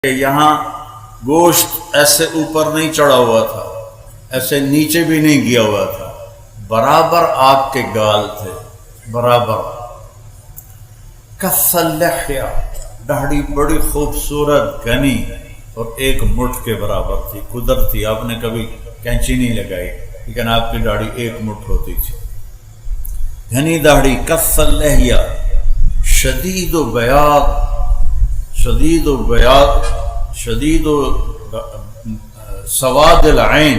کہ یہاں گوشت ایسے اوپر نہیں چڑھا ہوا تھا، ایسے نیچے بھی نہیں گیا ہوا تھا، برابر آپ کے گال تھے، برابر۔ کث اللحیہ، داڑھی بڑی خوبصورت گھنی اور ایک مٹھ کے برابر تھی، قدرت تھی، آپ نے کبھی کینچی نہیں لگائی لیکن آپ کی داڑھی ایک مٹھ ہوتی تھی، گھنی داڑھی۔ کث اللحیہ، شدید و بیاض، شدید و بیاض، شدید و سواد العین،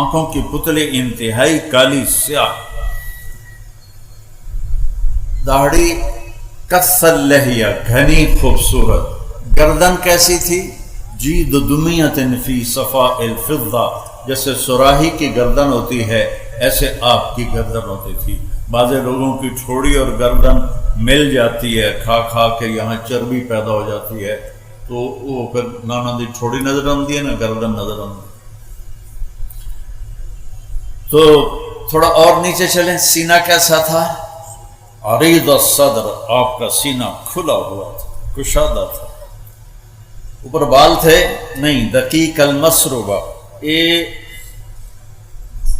آنکھوں کی پتلی انتہائی کالی سیاہ داڑھی۔ کث اللحیہ، گھنی خوبصورت۔ گردن کیسی تھی؟ جید دمیۃ فی صفاء الفضہ، جیسے سراہی کی گردن ہوتی ہے ایسے آپ کی گردن ہوتی تھی۔ بعض لوگوں کی ٹھوڑی اور گردن مل جاتی ہے، کھا کھا کے یہاں چربی پیدا ہو جاتی ہے تو وہ پھر نانا دی ٹھوڑی نظر آتی ہے نا، گردن نظر آتی ہے۔ تو تھوڑا اور نیچے چلیں، سینہ کیسا تھا؟ عریض الصدر، آپ کا سینہ کھلا ہوا تھا، کشادہ تھا۔ اوپر بال تھے؟ نہیں۔ دقیق المسربہ، یہ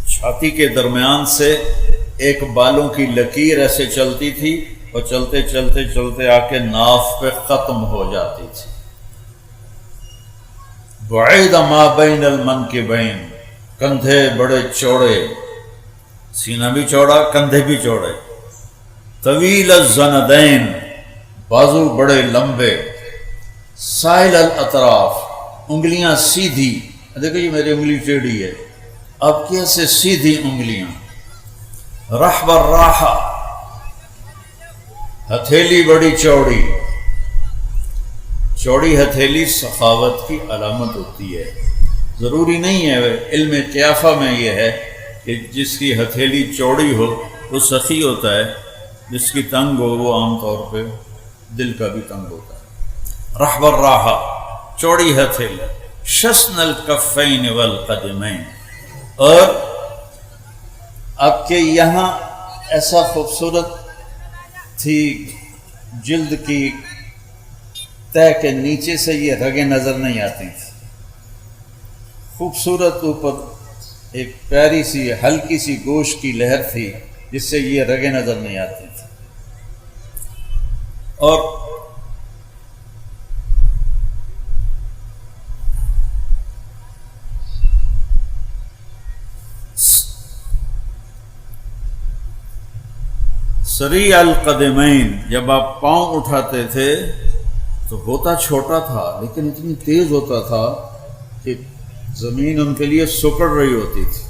چھاتی کے درمیان سے ایک بالوں کی لکیر ایسے چلتی تھی اور چلتے چلتے چلتے آ کے ناف پہ ختم ہو جاتی تھی۔ بعید ما بین المنکبین، کندھے بڑے چوڑے، سینہ بھی چوڑا، کندھے بھی چوڑے۔ طویل الزندین، بازو بڑے لمبے۔ سائل الاطراف، انگلیاں سیدھی، دیکھو یہ میری انگلی ٹیڑھی ہے، اب کیسے سیدھی انگلیاں۔ رحب الراحہ، ہتھیلی بڑی چوڑی، چوڑی ہتھیلی سخاوت کی علامت ہوتی ہے۔ ضروری نہیں ہے، علم قیافہ میں یہ ہے کہ جس کی ہتھیلی چوڑی ہو وہ سخی ہوتا ہے، جس کی تنگ ہو وہ عام طور پہ دل کا بھی تنگ ہوتا ہے۔ رحب الراحہ، چوڑی ہتھیلی۔ شسن الکفین والقدمین، اور آپ کے یہاں ایسا خوبصورت تھی جلد کی تہ کے نیچے سے یہ رگیں نظر نہیں آتی تھی، خوبصورت اوپر ایک پیاری سی ہلکی سی گوشت کی لہر تھی جس سے یہ رگیں نظر نہیں آتی تھی۔ اور سریع القدمین، جب آپ پاؤں اٹھاتے تھے تو ہوتا چھوٹا تھا لیکن اتنی تیز ہوتا تھا کہ زمین ان کے لیے سکڑ رہی ہوتی تھی۔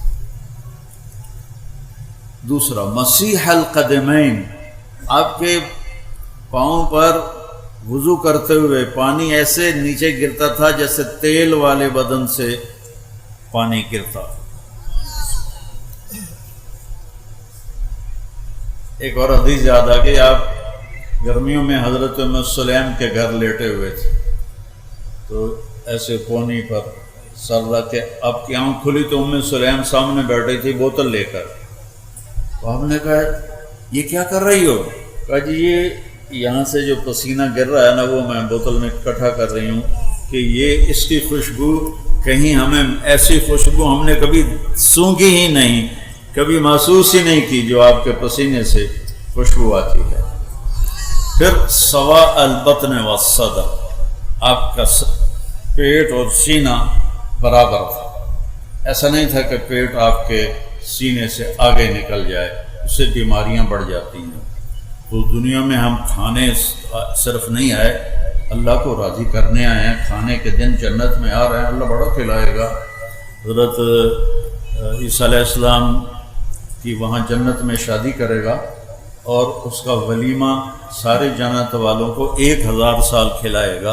دوسرا مسیح القدمین، آپ کے پاؤں پر وضو کرتے ہوئے پانی ایسے نیچے گرتا تھا جیسے تیل والے بدن سے پانی گرتا۔ ایک اور حدیث یاد آ گئی، آپ گرمیوں میں حضرت ام سلیم کے گھر لیٹے ہوئے تھے تو ایسے کونی پر سر رکھ کے آپ کی آنکھ کھلی تو ام سلیم سامنے بیٹھی تھی بوتل لے کر، تو ہم نے کہا یہ کیا کر رہی ہو؟ کہا جی یہ یہاں سے جو پسینہ گر رہا ہے نا وہ میں بوتل میں اکٹھا کر رہی ہوں کہ یہ اس کی خوشبو کہیں ہمیں ایسی خوشبو ہم نے کبھی سونگھی ہی نہیں، کبھی محسوس ہی نہیں کی جو آپ کے پسینے سے خوشبو آتی ہے۔ پھر سوا البطن والصدر، آپ کا پیٹ اور سینہ برابر تھا، ایسا نہیں تھا کہ پیٹ آپ کے سینے سے آگے نکل جائے، اس سے بیماریاں بڑھ جاتی ہیں۔ تو دنیا میں ہم کھانے صرف نہیں آئے، اللہ کو راضی کرنے آئے ہیں، کھانے کے دن جنت میں آ رہے ہیں، اللہ بڑا کھلائے گا۔ حضرت عیسیٰ علیہ السلام کی وہاں جنت میں شادی کرے گا اور اس کا ولیمہ سارے جنت والوں کو 1000 سال کھلائے گا،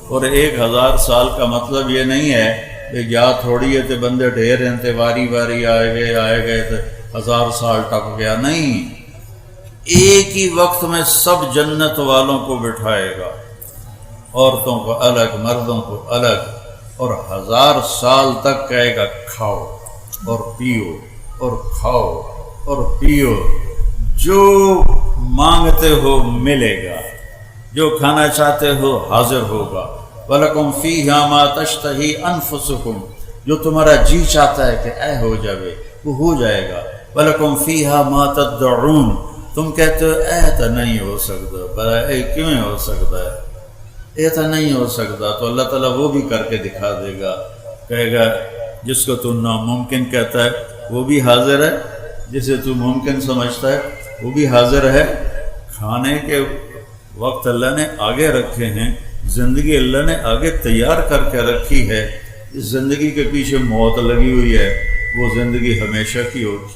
اور 1000 سال کا مطلب یہ نہیں ہے کہ جا تھوڑی ہے تے بندے ڈھیر ہیں تے واری واری آئے گئے تے 1000 سال ٹپ گیا، نہیں، ایک ہی وقت میں سب جنت والوں کو بٹھائے گا، عورتوں کو الگ، مردوں کو الگ، اور 1000 سال تک کہے گا کھاؤ اور پیو اور کھاؤ اور پیو، جو مانگتے ہو ملے گا، جو کھانا چاہتے ہو حاضر ہوگا، وَلَكُمْ فِيهَا مَا تَشْتَهِي أَنفُسُكُمْ، جو تمہارا جی چاہتا ہے کہ اے ہو جاوے وہ ہو جائے گا۔ وَلَكُمْ فِيهَا مَا تَدَّعُونَ، تم کہتے ہو اے تو نہیں ہو سکتا، بھلا اے کیوں ہو سکتا ہے، اے تو نہیں ہو سکتا، تو اللہ تعالیٰ وہ بھی کر کے دکھا دے گا، کہے گا جس کو تو ناممکن کہتا ہے وہ بھی حاضر ہے، جسے تو ممکن سمجھتا ہے وہ بھی حاضر ہے۔ کھانے کے وقت اللہ نے آگے رکھے ہیں، زندگی اللہ نے آگے تیار کر کے رکھی ہے۔ اس زندگی کے پیچھے موت لگی ہوئی ہے، وہ زندگی ہمیشہ کی ہوگی۔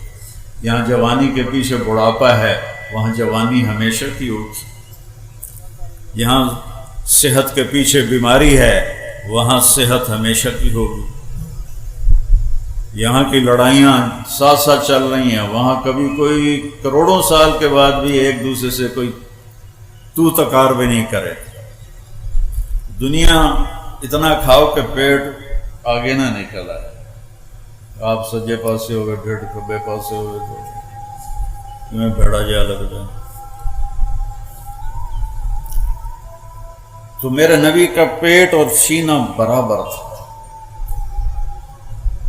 یہاں جوانی کے پیچھے بڑھاپا ہے، وہاں جوانی ہمیشہ کی ہوگی۔ یہاں صحت کے پیچھے بیماری ہے، وہاں صحت ہمیشہ کی ہوگی۔ یہاں کی لڑائیاں ساتھ ساتھ چل رہی ہیں، وہاں کبھی کوئی کروڑوں سال کے بعد بھی ایک دوسرے سے کوئی تو تکار بھی نہیں کرے۔ دنیا اتنا کھاؤ کہ پیٹ آگے نہ نکل آئے، آپ سجے پاسے ہوئے ڈھڑ کھبے پاسے ہوئے تو تمہیں بھیڑا جا لگ جائے۔ تو میرے نبی کا پیٹ اور سینہ برابر تھا،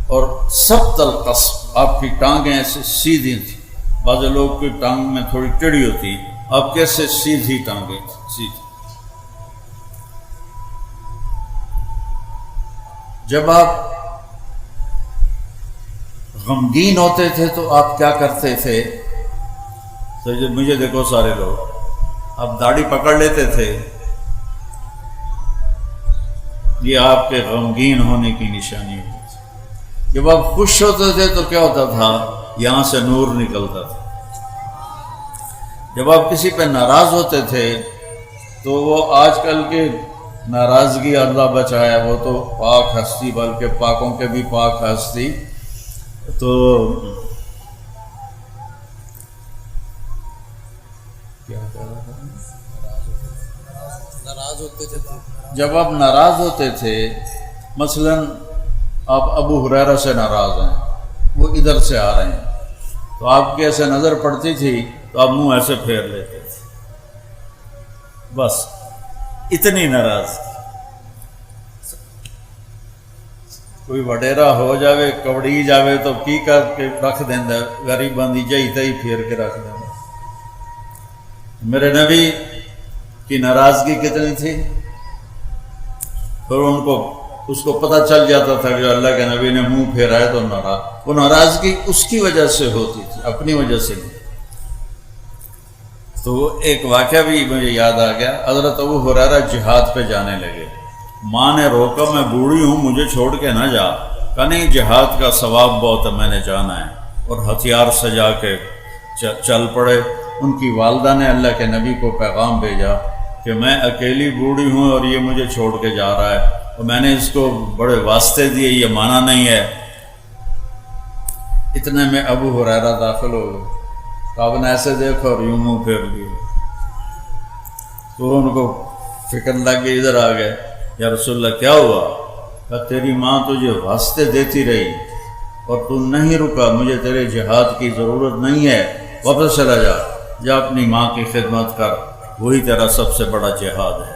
اور سبط القصب، آپ کی ٹانگیں ایسے سیدھی تھیں۔ بعض لوگ کی ٹانگ میں تھوڑی ٹیڑھی ہوتی، آپ کیسے سیدھی ٹانگیں سیدھی۔ جب آپ غمگین ہوتے تھے تو آپ کیا کرتے تھے؟ تو مجھے دیکھو سارے لوگ، آپ داڑھی پکڑ لیتے تھے، یہ آپ کے غمگین ہونے کی نشانی ہوتی تھی۔ جب آپ خوش ہوتے تھے تو کیا ہوتا تھا؟ یہاں سے نور نکلتا تھا۔ جب آپ کسی پہ ناراض ہوتے تھے تو وہ آج کل کے ناراضگی اللہ بچایا، وہ تو پاک ہستی، بلکہ پاکوں کے بھی پاک ہستی، تو کیا کہہ رہا تھا؟ ناراض ہوتے تھے۔ جب آپ ناراض ہوتے تھے، مثلا آپ ابو ہریرہ سے ناراض ہیں، وہ ادھر سے آ رہے ہیں، تو آپ کی ایسے نظر پڑتی تھی تو آپ منہ ایسے پھیر لیتے تھے، بس اتنی ناراض۔ کوئی وڈیرا ہو جاوے، کبڑی جاوے تو کی کر کے رکھ دینا، غریب بندی جائی تھی پھیر کے رکھ دینا۔ میرے نبی کی ناراضگی کتنی تھی، پھر ان کو اس کو پتہ چل جاتا تھا کہ اللہ کے نبی نے منہ پھیرا ہے تو ناراض، وہ ناراضگی اس کی وجہ سے ہوتی تھی، اپنی وجہ سے نہیں۔ تو وہ ایک واقعہ بھی مجھے یاد آ گیا، حضرت ابو ہریرہ جہاد پہ جانے لگے، ماں نے روکا، میں بوڑھی ہوں مجھے چھوڑ کے نہ جا، کہا نہیں جہاد کا ثواب بہت ہے، میں نے جانا ہے، اور ہتھیار سجا کے چل پڑے۔ ان کی والدہ نے اللہ کے نبی کو پیغام بھیجا کہ میں اکیلی بوڑھی ہوں اور یہ مجھے چھوڑ کے جا رہا ہے، اور میں نے اس کو بڑے واسطے دیے، یہ مانا نہیں ہے۔ اتنے میں ابو ہریرہ داخل ہو گئے، تو آپ نے ایسے دیکھا اور یوں منہ پھیر لیے، تو ان کو فکر لگ گئی، ادھر آ گئے، یا رسول اللہ کیا ہوا؟ کہ تیری ماں تجھے واسطے دیتی رہی اور تو نہیں رکا، مجھے تیرے جہاد کی ضرورت نہیں ہے، واپس چلا جا، جا اپنی ماں کی خدمت کر، وہی تیرا سب سے بڑا جہاد ہے۔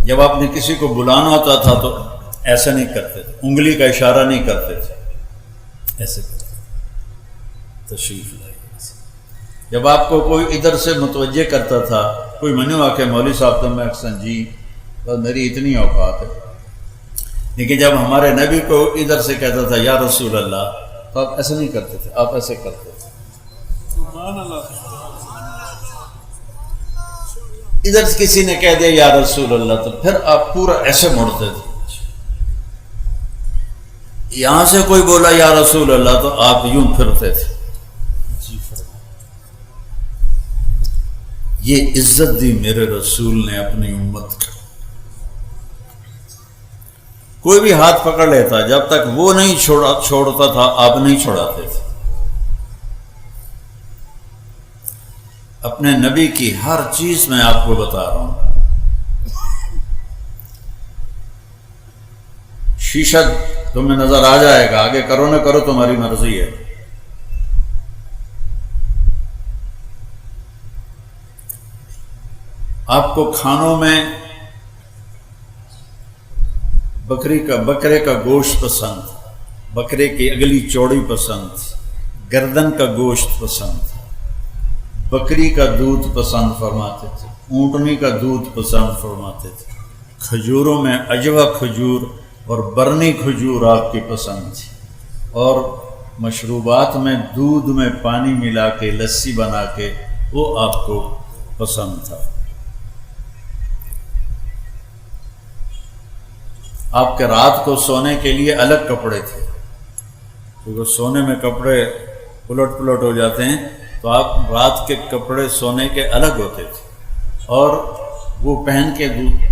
جب آپ نے کسی کو بلانا ہوتا تھا تو ایسا نہیں کرتے تھے، انگلی کا اشارہ نہیں کرتے تھے، ایسے کرتے تھے، تشریف لائے۔ جب آپ کو کوئی ادھر سے متوجہ کرتا تھا، کوئی منو آ کے مولوی صاحب تو میں اکثر جی بس میری اتنی اوقات ہے، لیکن جب ہمارے نبی کو ادھر سے کہتا تھا یا رسول اللہ، تو آپ ایسے نہیں کرتے تھے، آپ ایسے کرتے تھے۔ سبحان اللہ۔ ادھر کسی نے کہہ دیا یا رسول اللہ تو پھر آپ پورا ایسے مڑتے تھے۔ یہاں سے کوئی بولا یا رسول اللہ تو آپ یوں پھرتے تھے۔ یہ عزت دی میرے رسول نے اپنی امت کو۔ کوئی بھی ہاتھ پکڑ لیتا، جب تک وہ نہیں چھوڑتا تھا آپ نہیں چھوڑاتے تھے۔ اپنے نبی کی ہر چیز میں آپ کو بتا رہا ہوں۔ شیشہ تمہیں نظر آ جائے گا، آگے کرو نہ کرو تمہاری مرضی ہے، آپ کو کھانوں میں بکرے کا گوشت پسند، بکرے کی اگلی چوڑی پسند، گردن کا گوشت پسند، بکری کا دودھ پسند فرماتے تھے، اونٹنی کا دودھ پسند فرماتے تھے، کھجوروں میں عجوہ کھجور اور برنی کھجور آپ کی پسند تھی، اور مشروبات میں دودھ میں پانی ملا کے لسی بنا کے وہ آپ کو پسند تھا۔ آپ کے رات کو سونے کے لیے الگ کپڑے تھے، کیونکہ سونے میں کپڑے الٹ پلٹ ہو جاتے ہیں، تو آپ رات کے کپڑے سونے کے الگ ہوتے تھے، اور وہ پہن کے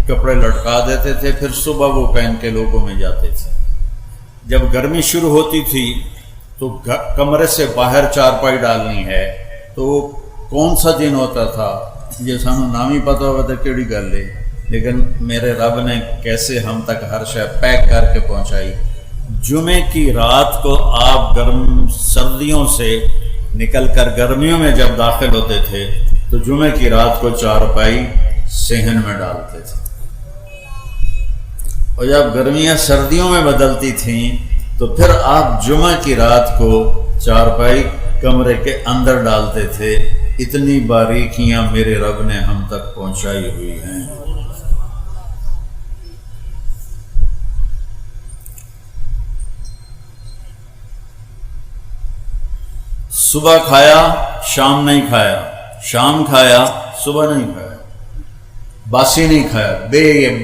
کپڑے لٹکا دیتے تھے، پھر صبح وہ پہن کے لوگوں میں جاتے تھے۔ جب گرمی شروع ہوتی تھی تو کمرے سے باہر چارپائی ڈالنی ہے، تو کون سا دن ہوتا تھا یہ سانو نام ہی پتہ ہوا تھا کیڑی گل ہے، لیکن میرے رب نے کیسے ہم تک ہر شے پیک کر کے پہنچائی۔ جمعے کی رات کو آپ سردیوں سے نکل کر گرمیوں میں جب داخل ہوتے تھے تو جمعے کی رات کو چارپائی صحن میں ڈالتے تھے، اور جب گرمیاں سردیوں میں بدلتی تھیں تو پھر آپ جمعہ کی رات کو چارپائی کمرے کے اندر ڈالتے تھے۔ اتنی باریکیاں میرے رب نے ہم تک پہنچائی ہوئی ہیں۔ صبح کھایا شام نہیں کھایا، شام کھایا صبح نہیں کھایا، باسی نہیں کھایا،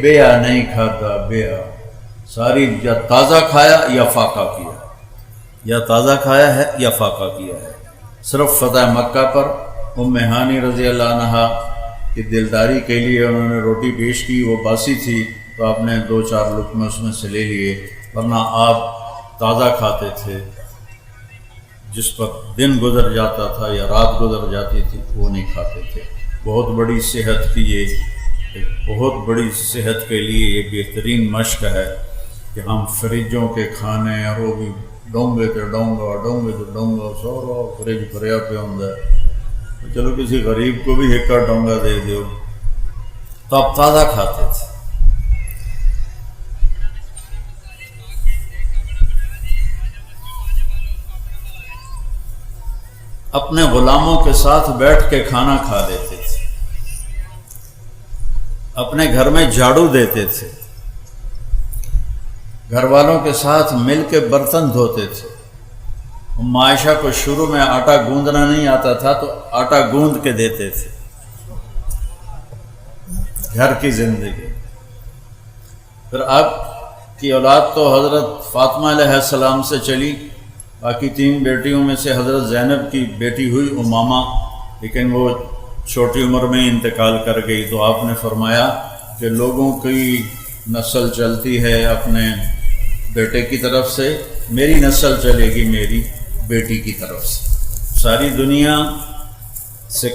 بیا نہیں کھاتا، بیا ساری یا تازہ کھایا یا فاقہ کیا، یا تازہ کھایا ہے یا فاقہ کیا ہے۔ صرف فتح مکہ پر ام ہانی رضی اللہ عنہا کی دلداری کے لیے انہوں نے روٹی پیش کی، وہ باسی تھی تو آپ نے 2-4 لقمے اس میں سے لے لیے، ورنہ آپ تازہ کھاتے تھے۔ جس پر دن گزر جاتا تھا یا رات گزر جاتی تھی وہ نہیں کھاتے تھے۔ بہت بڑی صحت کی بہت بڑی صحت کے لیے یہ بہترین مشق ہے کہ ہم فریجوں کے کھانے، اور وہ بھی ڈونگے تے ڈونگا سارا فریج بھریا پہ ہوندا ہے، چلو کسی غریب کو بھی ایک ڈونگا دے دیو، تو آپ تازہ کھاتے تھے۔ اپنے غلاموں کے ساتھ بیٹھ کے کھانا کھا لیتے تھے، اپنے گھر میں جھاڑو دیتے تھے، گھر والوں کے ساتھ مل کے برتن دھوتے تھے۔ ام عائشہ کو شروع میں آٹا گوندنا نہیں آتا تھا تو آٹا گوند کے دیتے تھے۔ گھر کی زندگی۔ پھر آپ کی اولاد تو حضرت فاطمہ علیہ السلام سے چلی، باقی 3 بیٹیوں میں سے حضرت زینب کی بیٹی ہوئی امامہ، لیکن وہ چھوٹی عمر میں انتقال کر گئی، تو آپ نے فرمایا کہ لوگوں کی نسل چلتی ہے اپنے بیٹے کی طرف سے، میری نسل چلے گی میری بیٹی کی طرف سے۔ ساری دنیا سے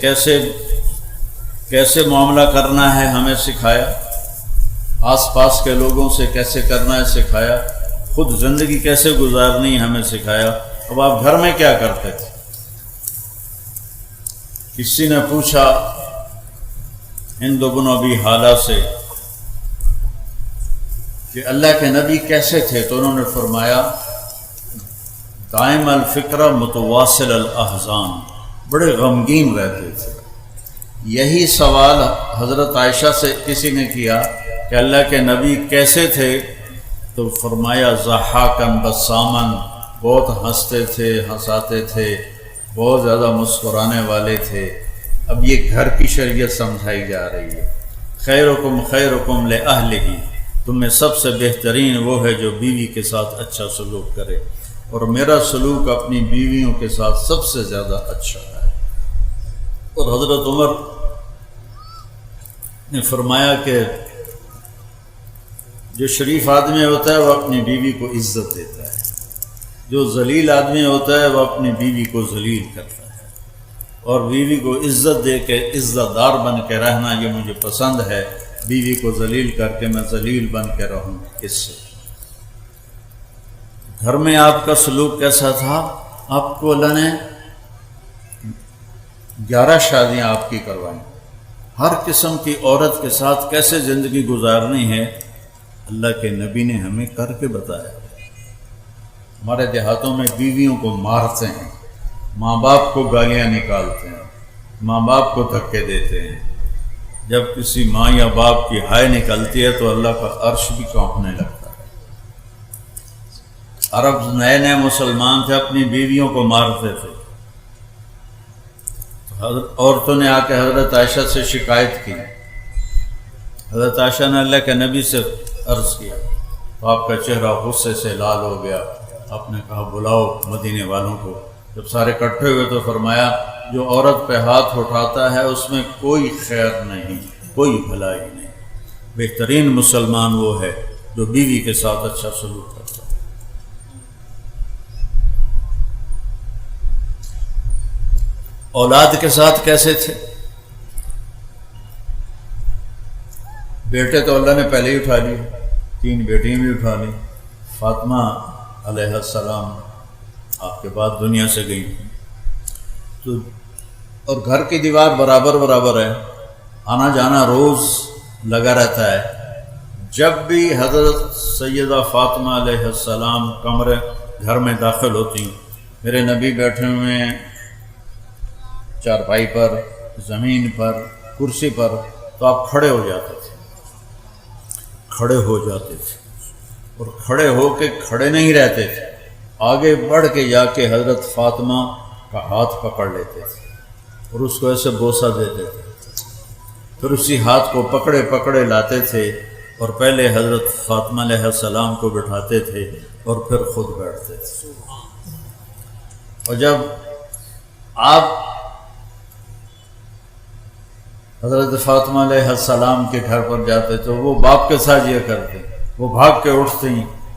کیسے معاملہ کرنا ہے ہمیں سکھایا، آس پاس کے لوگوں سے کیسے کرنا ہے سکھایا، خود زندگی کیسے گزارنی ہمیں سکھایا۔ اب آپ گھر میں کیا کرتے تھے؟ کسی نے پوچھا ہند بن ابی حالہ سے کہ اللہ کے نبی کیسے تھے، تو انہوں نے فرمایا دائم الفکر متواصل الاحزان، بڑے غمگین رہتے تھے۔ یہی سوال حضرت عائشہ سے کسی نے کیا کہ اللہ کے نبی کیسے تھے، تو فرمایا ضحاکن بسامن، بہت ہنستے تھے، ہنساتے تھے، بہت زیادہ مسکرانے والے تھے۔ اب یہ گھر کی شریعت سمجھائی جا رہی ہے۔ خیرکم خیرکم لأہلہ، تم میں سب سے بہترین وہ ہے جو بیوی کے ساتھ اچھا سلوک کرے، اور میرا سلوک اپنی بیویوں کے ساتھ سب سے زیادہ اچھا ہے۔ اور حضرت عمر نے فرمایا کہ جو شریف آدمی ہوتا ہے وہ اپنی بیوی کو عزت دیتا ہے، جو ذلیل آدمی ہوتا ہے وہ اپنی بیوی کو ذلیل کرتا ہے، اور بیوی کو عزت دے کے عزت دار بن کے رہنا یہ مجھے پسند ہے۔ بیوی کو ذلیل کر کے میں ذلیل بن کے رہوں، اس سے گھر میں آپ کا سلوک کیسا تھا؟ آپ کو اللہ نے 11 شادیاں آپ کی کروائیں، ہر قسم کی عورت کے ساتھ کیسے زندگی گزارنی ہے اللہ کے نبی نے ہمیں کر کے بتایا۔ ہمارے دیہاتوں میں بیویوں کو مارتے ہیں، ماں باپ کو گالیاں نکالتے ہیں، ماں باپ کو دھکے دیتے ہیں۔ جب کسی ماں یا باپ کی ہائے نکلتی ہے تو اللہ کا عرش بھی کانپنے لگتا ہے۔ عرب نئے نئے مسلمان تھے، اپنی بیویوں کو مارتے تھے۔ عورتوں نے آ کے حضرت عائشہ سے شکایت کی۔ حضرت عائشہ نے اللہ کے نبی سے عرض کیا تو آپ کا چہرہ غصے سے لال ہو گیا۔ آپ نے کہا بلاؤ مدینے والوں کو۔ جب سارے اکٹھے ہوئے تو فرمایا جو عورت پہ ہاتھ اٹھاتا ہے اس میں کوئی خیر نہیں، کوئی بھلائی نہیں۔ بہترین مسلمان وہ ہے جو بیوی کے ساتھ اچھا سلوک کرتا ہے۔ اولاد کے ساتھ کیسے تھے؟ بیٹے تو اللہ نے پہلے ہی اٹھا لیے، 3 بیٹیاں بھی اٹھا لیں۔ فاطمہ علیہ السلام آپ کے بعد دنیا سے گئی تو اور گھر کی دیوار برابر برابر ہے، آنا جانا روز لگا رہتا ہے۔ جب بھی حضرت سیدہ فاطمہ علیہ السلام کمرے گھر میں داخل ہوتی، میرے نبی بیٹھے ہوئے ہیں چارپائی پر، زمین پر، کرسی پر، تو آپ کھڑے ہو جاتے تھے، کھڑے ہو جاتے تھے اور کھڑے ہو کے کھڑے نہیں رہتے تھے، آگے بڑھ کے جا کے حضرت فاطمہ کا ہاتھ پکڑ لیتے تھے اور اس کو ایسے بوسہ دیتے تھے، پھر اسی ہاتھ کو پکڑے پکڑے لاتے تھے اور پہلے حضرت فاطمہ علیہ السلام کو بٹھاتے تھے اور پھر خود بیٹھتے تھے۔ اور جب آپ حضرت فاطمہ علیہ السلام کے گھر پر جاتے تو وہ باپ کے ساتھ یہ کرتے، وہ بھاگ کے اٹھتی،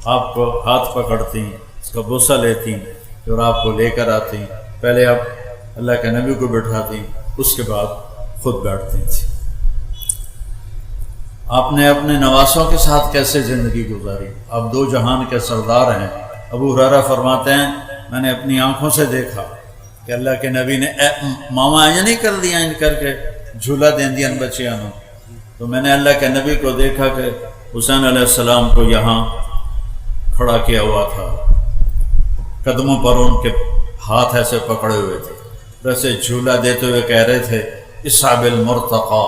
آپ کو ہاتھ پکڑتی، اس کا بوسہ لیتی اور آپ کو لے کر آتی۔ پہلے آپ اللہ کے نبی کو بٹھاتی، اس کے بعد خود بیٹھتی تھی۔ آپ نے اپنے نواسوں کے ساتھ کیسے زندگی گزاری؟ آپ 2 جہان کے سردار ہیں۔ ابو ہریرہ فرماتے ہیں میں نے اپنی آنکھوں سے دیکھا کہ اللہ کے نبی نے ماما یہ نہیں کر دیا ان کر کے جھولا دیں دیا بچیاں نو، تو میں نے اللہ کے نبی کو دیکھا کہ حسین علیہ السلام کو یہاں کھڑا کیا ہوا تھا، قدموں پر ان کے ہاتھ ایسے پکڑے ہوئے تھے، ویسے جھولا دیتے ہوئے کہہ رہے تھے اصحاب المرتقی،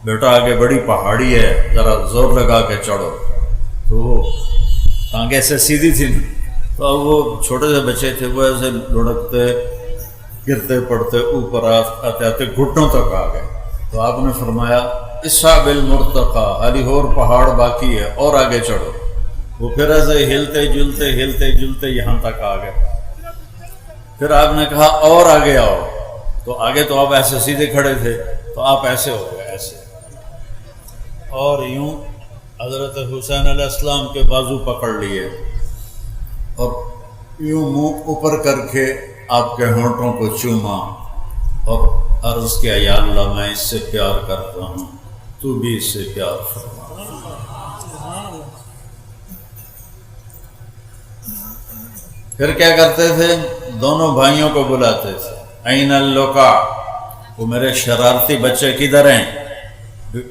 بیٹا آگے بڑی پہاڑی ہے، ذرا زور لگا کے چڑھو۔ تو وہ ٹانگیں ایسے سیدھی تھی نا، تو اب وہ چھوٹے سے بچے تھے، وہ ایسے لڑکتے گرتے پڑتے اوپر آتے آتے گھٹنوں تک آ گئے۔ تو آپ نے فرمایا اصحاب المرتقی، حالی اور پہاڑ باقی ہے اور آگے چڑھو۔ وہ پھر ایسے ہلتے جلتے یہاں تک آ گئے۔ پھر آپ نے کہا اور آگے آؤ، تو آگے تو آپ ایسے سیدھے کھڑے تھے، تو آپ ایسے ہو گئے ایسے، اور یوں حضرت حسین علیہ السلام کے بازو پکڑ لیے اور یوں منہ اوپر کر کے آپ کے ہونٹوں کو چوما اور عرض کیا یا اللہ میں اس سے پیار کرتا ہوں، تو بھی اس سے پیار فرما۔ پھر کیا کرتے تھے؟ دونوں بھائیوں کو بلاتے تھے، این اللقا، وہ میرے شرارتی بچے کدھر ہیں؟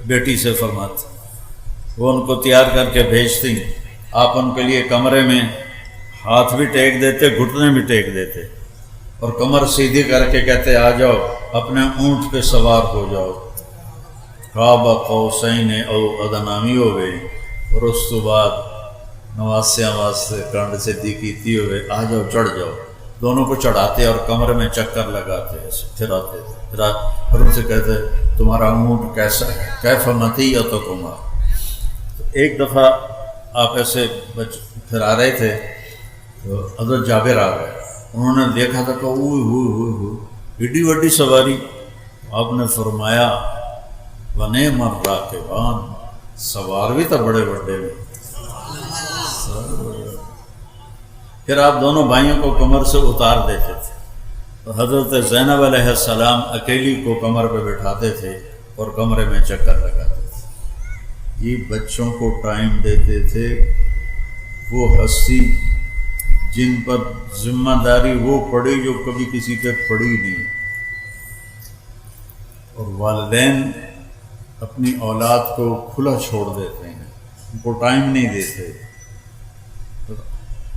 بیٹی سے فرماتے، وہ ان کو تیار کر کے بھیجتی، آپ ان کے لیے کمرے میں ہاتھ بھی ٹیک دیتے، گھٹنے بھی ٹیک دیتے اور کمر سیدھی کر کے کہتے آ جاؤ، اپنے اونٹ پہ سوار ہو جاؤ، قاب قوسین او ادنی ہو گئی، اور اس کے بعد نواسیاں واسطے کنڈ سے دیکھیتی ہوئے آ جاؤ، چڑھ جاؤ۔ دونوں کو چڑھاتے اور کمرے میں چکر لگاتے، ایسے پھراتے تھے، پھر ان سے کہتے تمہارا اونٹ کیسا ہے، کیف مطیعتکما۔ تو ایک دفعہ آپ ایسے پھرا رہے تھے تو حضرت جابر آ گئے، انہوں نے دیکھا تھا کہ اوہ ایڈی وڈی سواری۔ آپ نے فرمایا ونعم الراکبان، سوار بھی تو بڑے بڑے بھی۔ پھر آپ دونوں بھائیوں کو کمر سے اتار دیتے تھے، تو حضرت زینب علیہ السلام اکیلی کو کمر پہ بٹھاتے تھے اور کمرے میں چکر لگاتے تھے۔ یہ بچوں کو ٹائم دیتے تھے، وہ ہستی جن پر ذمہ داری وہ پڑی جو کبھی کسی پہ پڑی نہیں، اور والدین اپنی اولاد کو کھلا چھوڑ دیتے ہیں، ان کو ٹائم نہیں دیتے.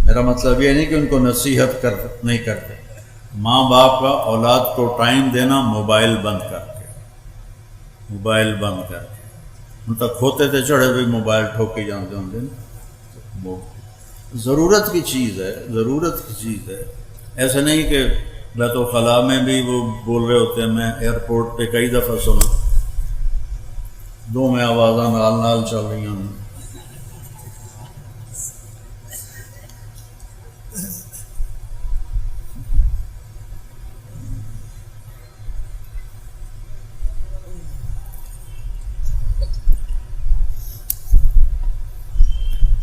میرا مطلب یہ نہیں کہ ان کو نصیحت نہیں کرتے. ماں باپ کا اولاد کو ٹائم دینا موبائل بند کر کے، موبائل بند کر کے. ان تک ہوتے تھے چڑھے بھی موبائل ٹھوکی جانتے ہوں گے. ضرورت کی چیز ہے، ضرورت کی چیز ہے. ایسے نہیں کہ بیت الخلاء میں بھی وہ بول رہے ہوتے ہیں. میں ایئرپورٹ پہ کئی دفعہ سنا، دو میں آوازاں نال نال چل رہی ہیں.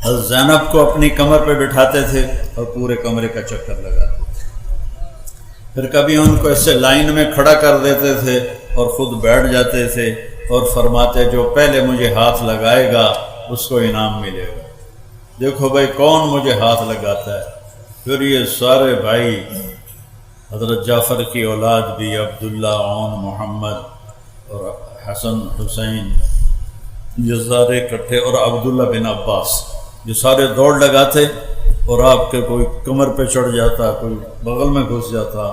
حضرت زینب کو اپنی کمر پہ بٹھاتے تھے اور پورے کمرے کا چکر لگاتے تھے. پھر کبھی ان کو ایسے لائن میں کھڑا کر دیتے تھے اور خود بیٹھ جاتے تھے اور فرماتے جو پہلے مجھے ہاتھ لگائے گا اس کو انعام ملے گا. دیکھو بھائی کون مجھے ہاتھ لگاتا ہے. پھر یہ سارے بھائی حضرت جعفر کی اولاد بھی، عبداللہ، عون، محمد اور حسن، حسین، یہ سارے اکٹھے، اور عبداللہ بن عباس، یہ سارے دوڑ لگاتے اور آپ کے کوئی کمر پہ چڑھ جاتا، کوئی بغل میں گھس جاتا.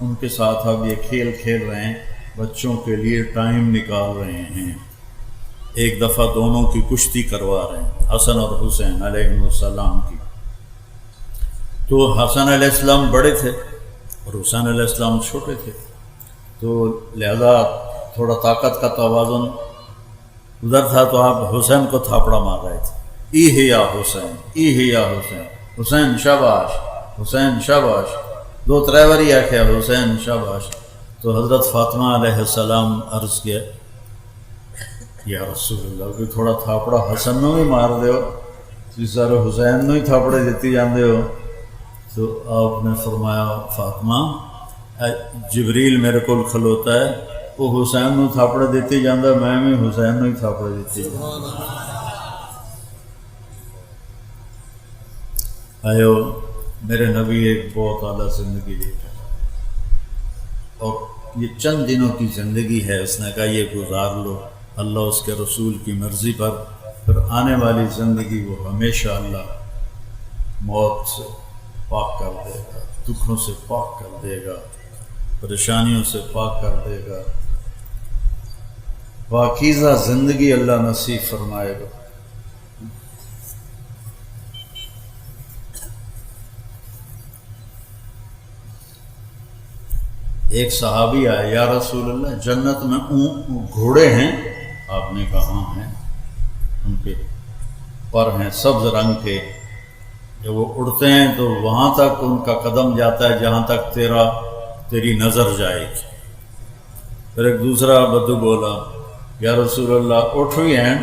ان کے ساتھ اب یہ کھیل کھیل رہے ہیں، بچوں کے لیے ٹائم نکال رہے ہیں. ایک دفعہ دونوں کی کشتی کروا رہے ہیں، حسن اور حسین علیہ السلام کی. تو حسن علیہ السلام بڑے تھے اور حسین علیہ السلام چھوٹے تھے، تو لہذا تھوڑا طاقت کا توازن ادھر تھا. تو آپ حسین کو تھاپڑا مار رہے تھے، ایہ یا حسین، ایہ یا حسین، حسین شاباش، حسین شاباش. دو ترے باری آخیا حسین شاباش. تو حضرت فاطمہ علیہ السلام عرض کیا یا رسول اللہ کوئی تھوڑا تھاپڑا حسن نو بھی مار دیو، سارے حسین نو ہی تھاپڑے دیتی جاندے ہو. تو آپ نے فرمایا فاطمہ جبریل میرے کو کھلوتا ہے، وہ حسین نو تھاپڑے دیتی جاندہ، میں بھی حسین نو ہی تھاپڑے دیتی جاندہ. آئیو میرے نبی ایک بہت اعلیٰ زندگی دیتا ہے اور یہ چند دنوں کی زندگی ہے. اس نے کہا یہ گزار لو اللہ اس کے رسول کی مرضی پر، پھر آنے والی زندگی وہ ہمیشہ اللہ موت سے پاک کر دے گا، دکھوں سے پاک کر دے گا، پریشانیوں سے پاک کر دے گا. پاکیزہ زندگی اللہ نصیب فرمائے گا. ایک صحابی آئے، یا رسول اللہ جنت میں گھوڑے ہیں؟ آپ نے کہا ہاں ہیں، ان کے پر ہیں سبز رنگ کے، جب وہ اڑتے ہیں تو وہاں تک ان کا قدم جاتا ہے جہاں تک تیری نظر جائے گی. پھر ایک دوسرا بدو بولا یا رسول اللہ اونٹ بھی ہیں؟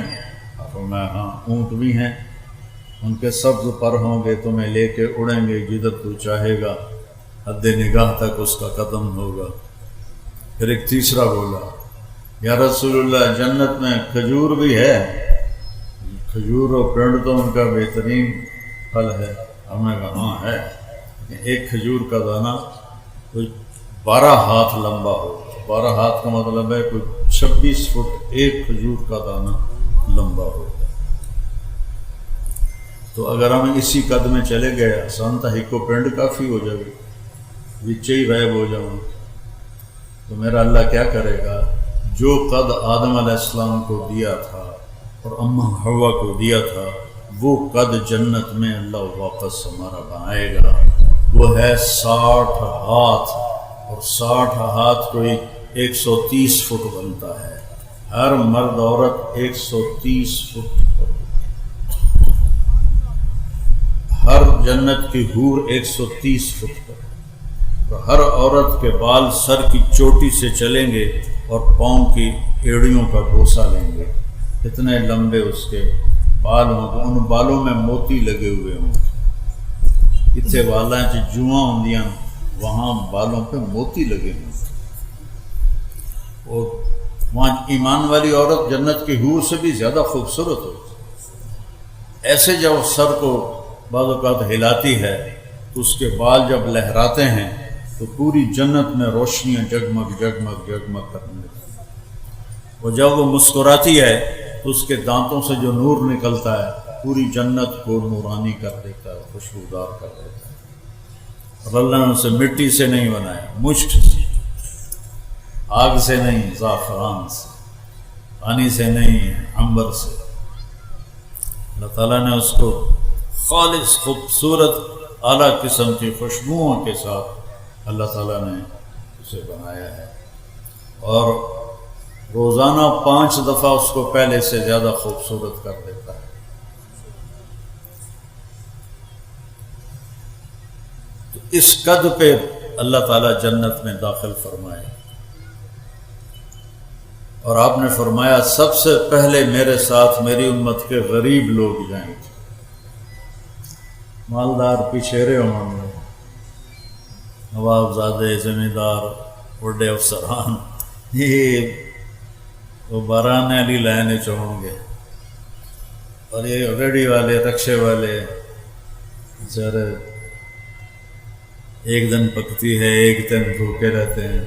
میں ہاں اونٹ بھی ہیں، ان کے سبز پر ہوں گے، تمہیں لے کے اڑیں گے جدھر تو چاہے گا، حد نگاہ تک اس کا قدم ہوگا. پھر ایک تیسرا بولا یا رسول اللہ جنت میں کھجور بھی ہے؟ کھجور اور پینڈ تو ان کا بہترین پھل ہے. ہم نے کہا ہاں ہے. ایک کھجور کا دانہ کوئی 12 ہاتھ لمبا ہو. 12 ہاتھ کا مطلب ہے کوئی 26 فٹ ایک کھجور کا دانہ لمبا ہو. تو اگر ہم اسی قد میں چلے گئے آسان تھا، ہکو پینڈ کافی ہو جائے گی، بچے ہی غائب ہو جاؤں. تو میرا اللہ کیا کرے گا؟ جو قد آدم علیہ السلام کو دیا تھا اور اماں حوا کو دیا تھا، وہ قد جنت میں اللہ واپس ہمارا بنائے گا. وہ ہے 60 ہاتھ، اور 60 ہاتھ کوئی 130 فٹ بنتا ہے. ہر مرد عورت 130 فٹ، ہر جنت کی حور 130 فٹ پر. تو ہر عورت کے بال سر کی چوٹی سے چلیں گے اور پاؤں کی ایڑیوں کا بوسہ لیں گے. اتنے لمبے اس کے بال ہوں گے، ان بالوں میں موتی لگے ہوئے ہوں گے. اتنے والاں چ جواں ہوندیاں، وہاں بالوں پہ موتی لگے ہوں گے. اور وہاں ایمان والی عورت جنت کی حور سے بھی زیادہ خوبصورت ہوتی. ایسے جب سر کو بعض اوقات ہلاتی ہے تو اس کے بال جب لہراتے ہیں تو پوری جنت میں روشنیاں جگمگ جگمگ جگمگ کرنے لگتی. وہ جب وہ مسکراتی ہے تو اس کے دانتوں سے جو نور نکلتا ہے پوری جنت کو نورانی کر دیتا ہے، خوشبودار کر دیتا ہے۔ اور اللہ نے اسے مٹی سے نہیں بنایا، مشک سے، آگ سے نہیں، زعفران سے، پانی سے نہیں، عنبر سے۔ اللہ تعالیٰ نے اس کو خالص خوبصورت اعلیٰ قسم کی خوشبوؤں کے ساتھ اللہ تعالیٰ نے اسے بنایا ہے، اور روزانہ 5 دفعہ اس کو پہلے سے زیادہ خوبصورت کر دیتا ہے۔ تو اس قد پہ اللہ تعالیٰ جنت میں داخل فرمائے، اور آپ نے فرمایا سب سے پہلے میرے ساتھ میری امت کے غریب لوگ جائیں گے، مالدار پیچھے ہوں گے، نوابزادے، زمیندار، بڑے افسران، یہ وہ بارانے والی لائنیں ہوں گے، اور یہ ریڑھی والے، رکشے والے بیچارے ایک دن پکتی ہے ایک دن بھوکے رہتے ہیں۔